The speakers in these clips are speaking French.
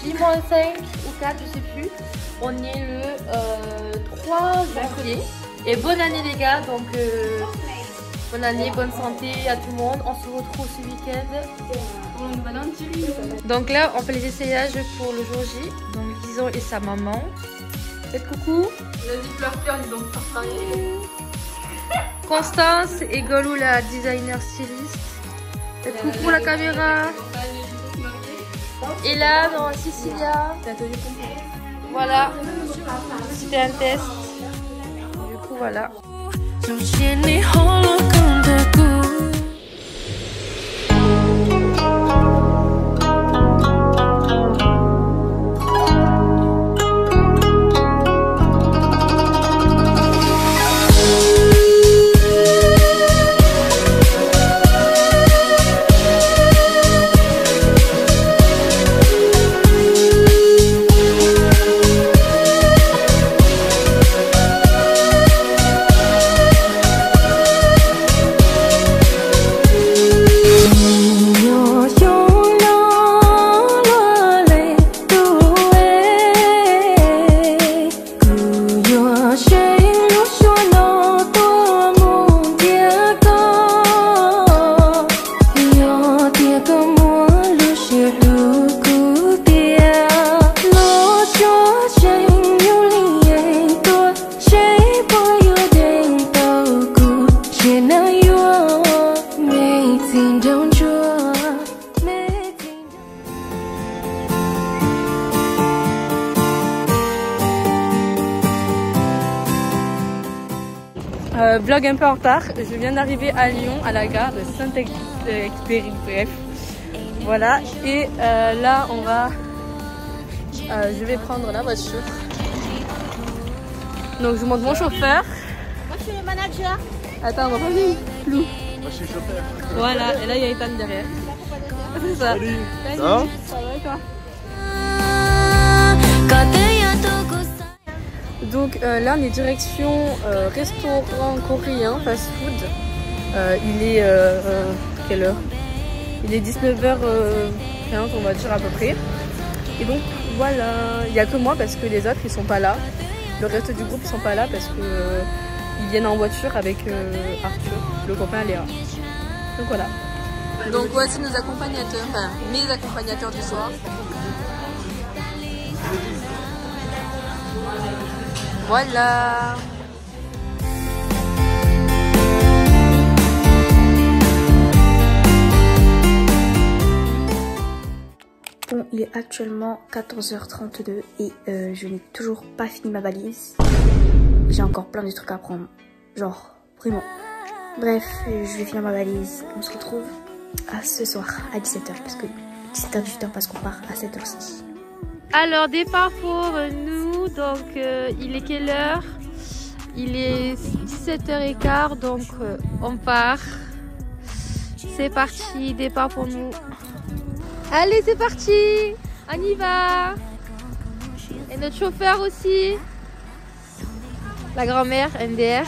J-5 ou 4, je sais plus. On est le 3 janvier. Et bonne année les gars, donc bonne année, bonne santé à tout le monde. On se retrouve ce week-end. Donc là, on fait les essayages pour le jour J. Donc Lison et sa maman. Faites coucou. Vas-y, pleure, dis donc. Constance et Golou, la designer styliste. Faites coucou la caméra. Et là, dans Cecilia. Voilà. C'était un test. Du coup, voilà. Vlog un peu en retard, je viens d'arriver à Lyon, à la gare de Saint-Exupéry, bref. Voilà, et là on va... je vais prendre la voiture. Donc je vous montre mon chauffeur. Moi je suis le manager. Attends, on va pas venir. Flou. Moi je suis chauffeur. Voilà, et là il y a Ethan derrière. C'est ça. Salut. Salut. Ça va? Ça va et toi? Donc là on est direction restaurant coréen, fast food. Il est quelle heure? Il est 19h15 on va dire à peu près. Et donc voilà, il n'y a que moi parce que les autres ils sont pas là. Le reste du groupe ils sont pas là parce que ils viennent en voiture avec Arthur, le copain à Léa. Donc voilà. Donc voici nos accompagnateurs, enfin mes accompagnateurs du soir. Voilà. Bon, il est actuellement 14h32 et je n'ai toujours pas fini ma valise. J'ai encore plein de trucs à prendre. Genre, vraiment. Bref, je vais finir ma valise. On se retrouve à ce soir à 17h. Parce que 17h, 18h, parce qu'on part à 7h6. Alors, départ pour nous. Donc, il est quelle heure? Il est 17h15. Donc, on part. C'est parti. Départ pour nous. Allez, c'est parti. On y va. Et notre chauffeur aussi. La grand-mère, MDR.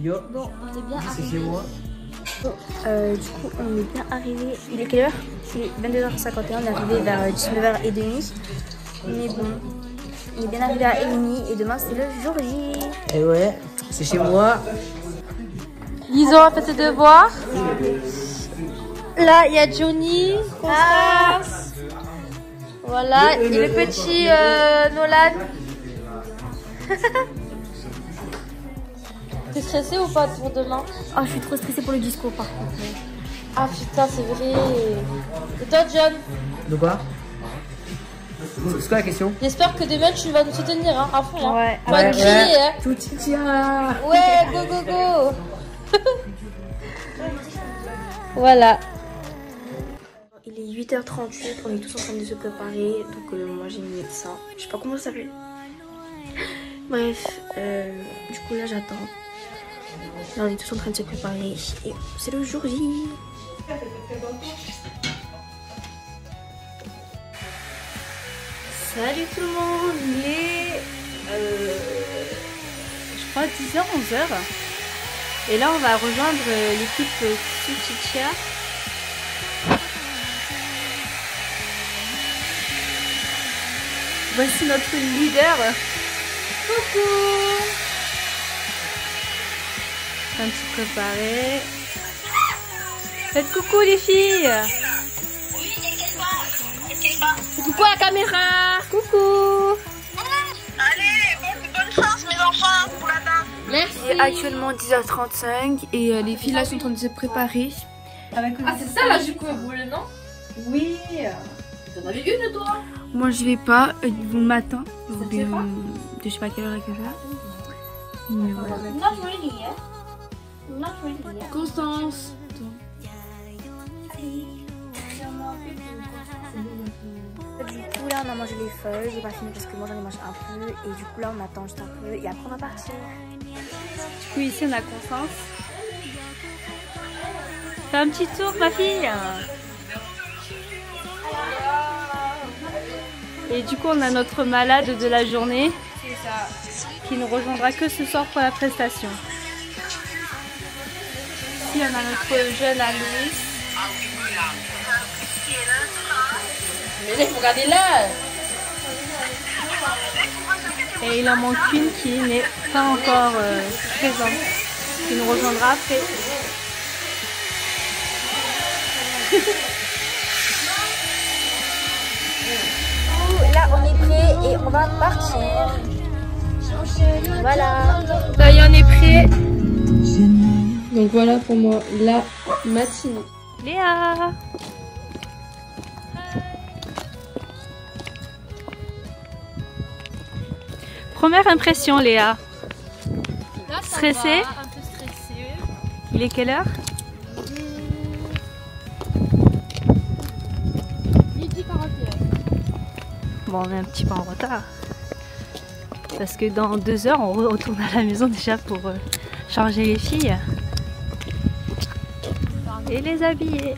Yo. Bon, on est bien C'est chez moi. Bon, du coup, on est bien arrivé. Il est quelle heure? Il est 22h51. On est arrivé vers 19h30. Mais bon, il est bien arrivé à Eleni et demain c'est le jour J. Et ouais, c'est chez moi. Lison a fait ses devoirs. Là, il y a Johnny, Constance. Voilà, et le petit Nolan. T'es stressée ou pas pour demain? Oh, je suis trop stressée pour le disco par contre. Ah putain, c'est vrai. Et toi, John? De quoi? C'est quoi la question? J'espère que demain tu vas nous soutenir hein, à fond. Hein. Ouais, On va te crier. Hein. Tout tient. Ouais, go go go. Voilà. Il est 8h38, on est tous en train de se préparer. Donc moi j'ai mis ça. Je sais pas comment ça s'appelle. Bref, du coup là j'attends. Là on est tous en train de se préparer. Et c'est le jour J. Salut tout le monde, il est je crois 10h, 11h. Et là on va rejoindre l'équipe Suchicha. Voici notre leader. Coucou. Un petit préparé. Faites coucou les filles. Coucou à la caméra. Coucou. Allez, bonne chance mes enfants pour la danse. Merci. Il est actuellement 10h35 et les filles là sont en train de se préparer. Ah c'est ça la jupe que vous voulez, non? Oui. T'en avais une toi? Moi je vais pas, le matin. Ça te fait pas? Je sais pas à quelle heure à quelle heure. Mais voilà. Not really, yeah. Not really, yeah. Constance. Du coup là on a mangé les feuilles, j'ai pas fini parce que moi j'en ai mangé un peu et du coup là on attend juste un peu et après on va partir. Du coup ici on a Constance. Fais un petit tour ma fille. Et du coup on a notre malade de la journée qui ne rejoindra que ce soir pour la prestation. Ici on a notre jeune Aloïs. Mais là, regardez là. Et il en manque une qui n'est pas encore présente, qui nous rejoindra après. Là on est prêt et on va partir. Voilà. Ça y est, on est prêt. Donc voilà pour moi la matinée. Léa. Première impression Léa. Là, Stressée? un peu stressée. Il est quelle heure? Midi 41. Bon on est un petit peu en retard. Parce que dans 2 heures on retourne à la maison déjà pour changer les filles. Et les habiller.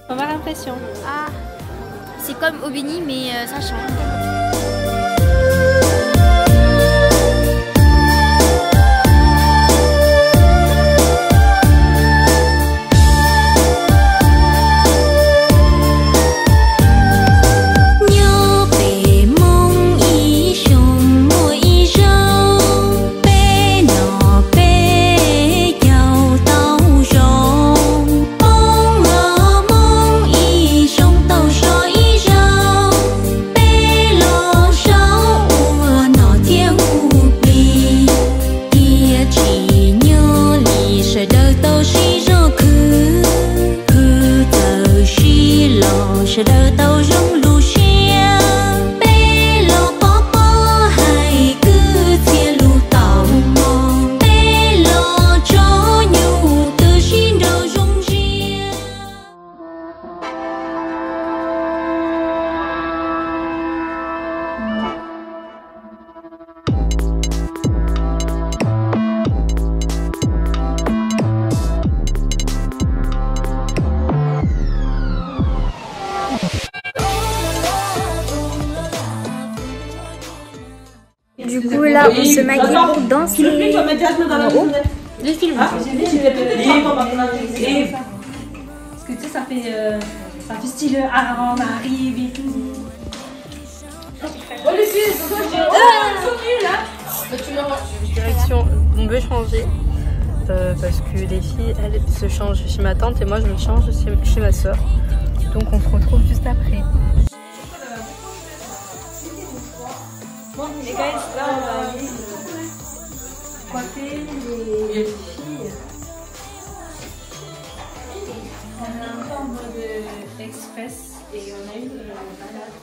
Première impression. Ah, c'est comme Aubigny, mais ça change. Du coup là on se maquille pour danser. Les films. Parce que tu sais, ça fait style on arrive et tout. Oh les filles, direction, on veut changer. Parce que les filles, elles se changent chez ma tante et moi je me change chez ma soeur. Donc on se retrouve juste après. Bon, les gars, là on va aller coiffer les filles. On est un peu en mode express et on a une balade.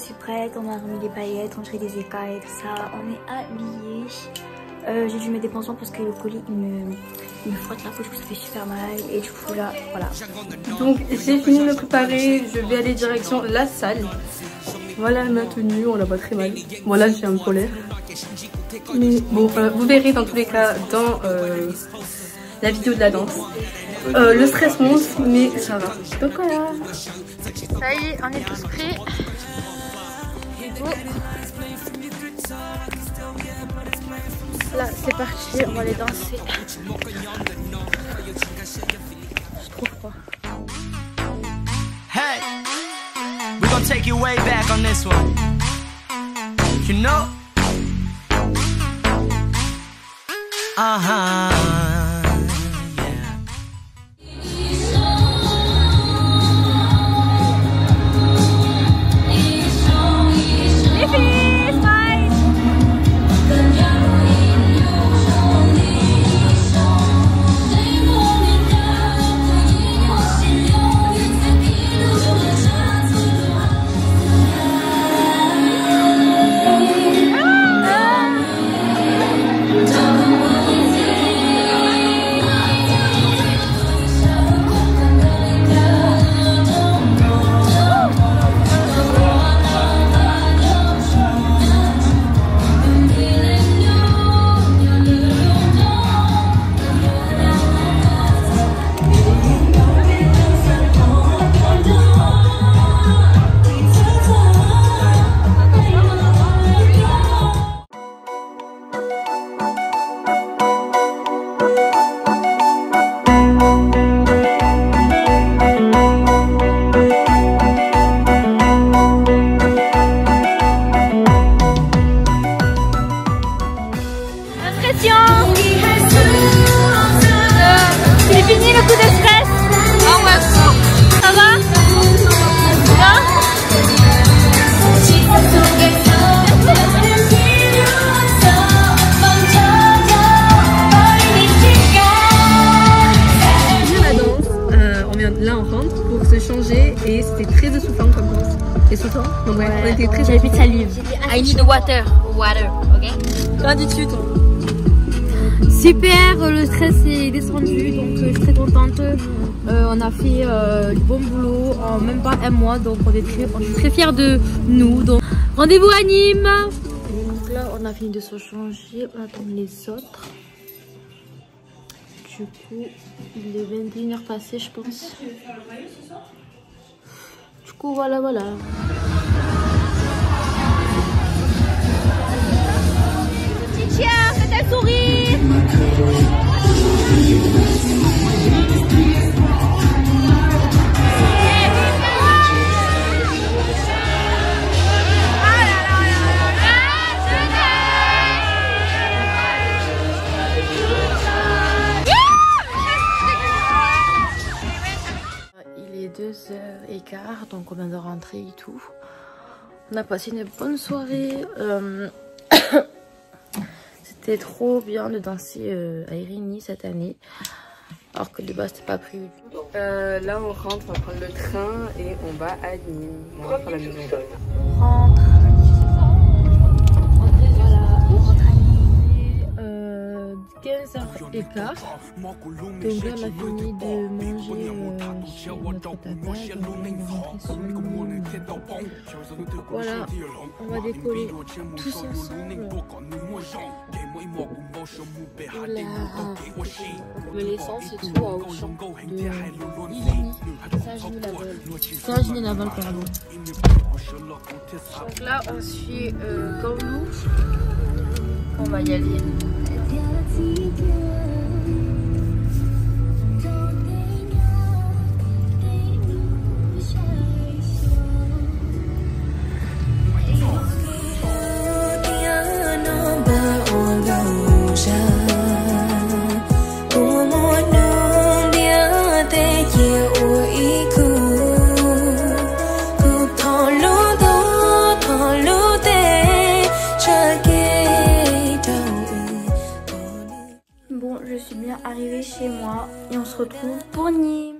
suis prête, on m'a remis des paillettes, on dirait des écailles et tout ça. On est habillés. J'ai dû mettre des pansons parce que le colis il me frotte la peau, du coup ça fait super mal. Et du coup là, voilà. Donc j'ai fini de me préparer, je vais aller direction la salle. Voilà ma tenue, on la voit très mal. Voilà, j'ai un polaire. Mais bon, vous verrez dans tous les cas dans la vidéo de la danse. Le stress monte, mais ça va. Donc voilà. Ça y est, on est tous prêts. Là, c'est parti, on va aller danser. Je trouve froid. Hey, we're gonna take you way back on this one. You know? Uh-huh. C'est fini le coup de stress. Ah ouais, ça va? Non? La danse, là on rentre pour se changer et c'était très essoufflant comme danse. Essoufflant? Donc ouais, on était très J'avais plus de salive. I need water. Water, ok? Qu'en dis-tu toi? Super, le stress est descendu, donc je suis très contente. On a fait du bon boulot en même pas un mois, donc on est très fiers de nous. Donc rendez-vous à Nîmes. Donc là, on a fini de se changer, on attend les autres. Du coup, il est 21h passé, je pense. Du coup, voilà. Petit chien, faites un sourire. Il est 2h15, donc on vient de rentrer et tout. On a passé une bonne soirée. C'était trop bien de danser à Irigny cette année, alors que de base c'était pas prévu. Là on rentre, on va prendre le train et on va à Nîmes. On rentre à la maison. On rentre. Voilà, on rentre à Nîmes. 15h15. Donc là on a fini de manger chez notre tata. Donc on va rentrer sur Nîmes. Voilà, on va décoller tous ensemble. Mais l'essence et tout à Auchan de Irigny, Saint-Genis-Laval, pardon. Donc là on suit Gauloux. On va y aller. Bon, je suis bien arrivée chez moi et on se retrouve pour Nîmes.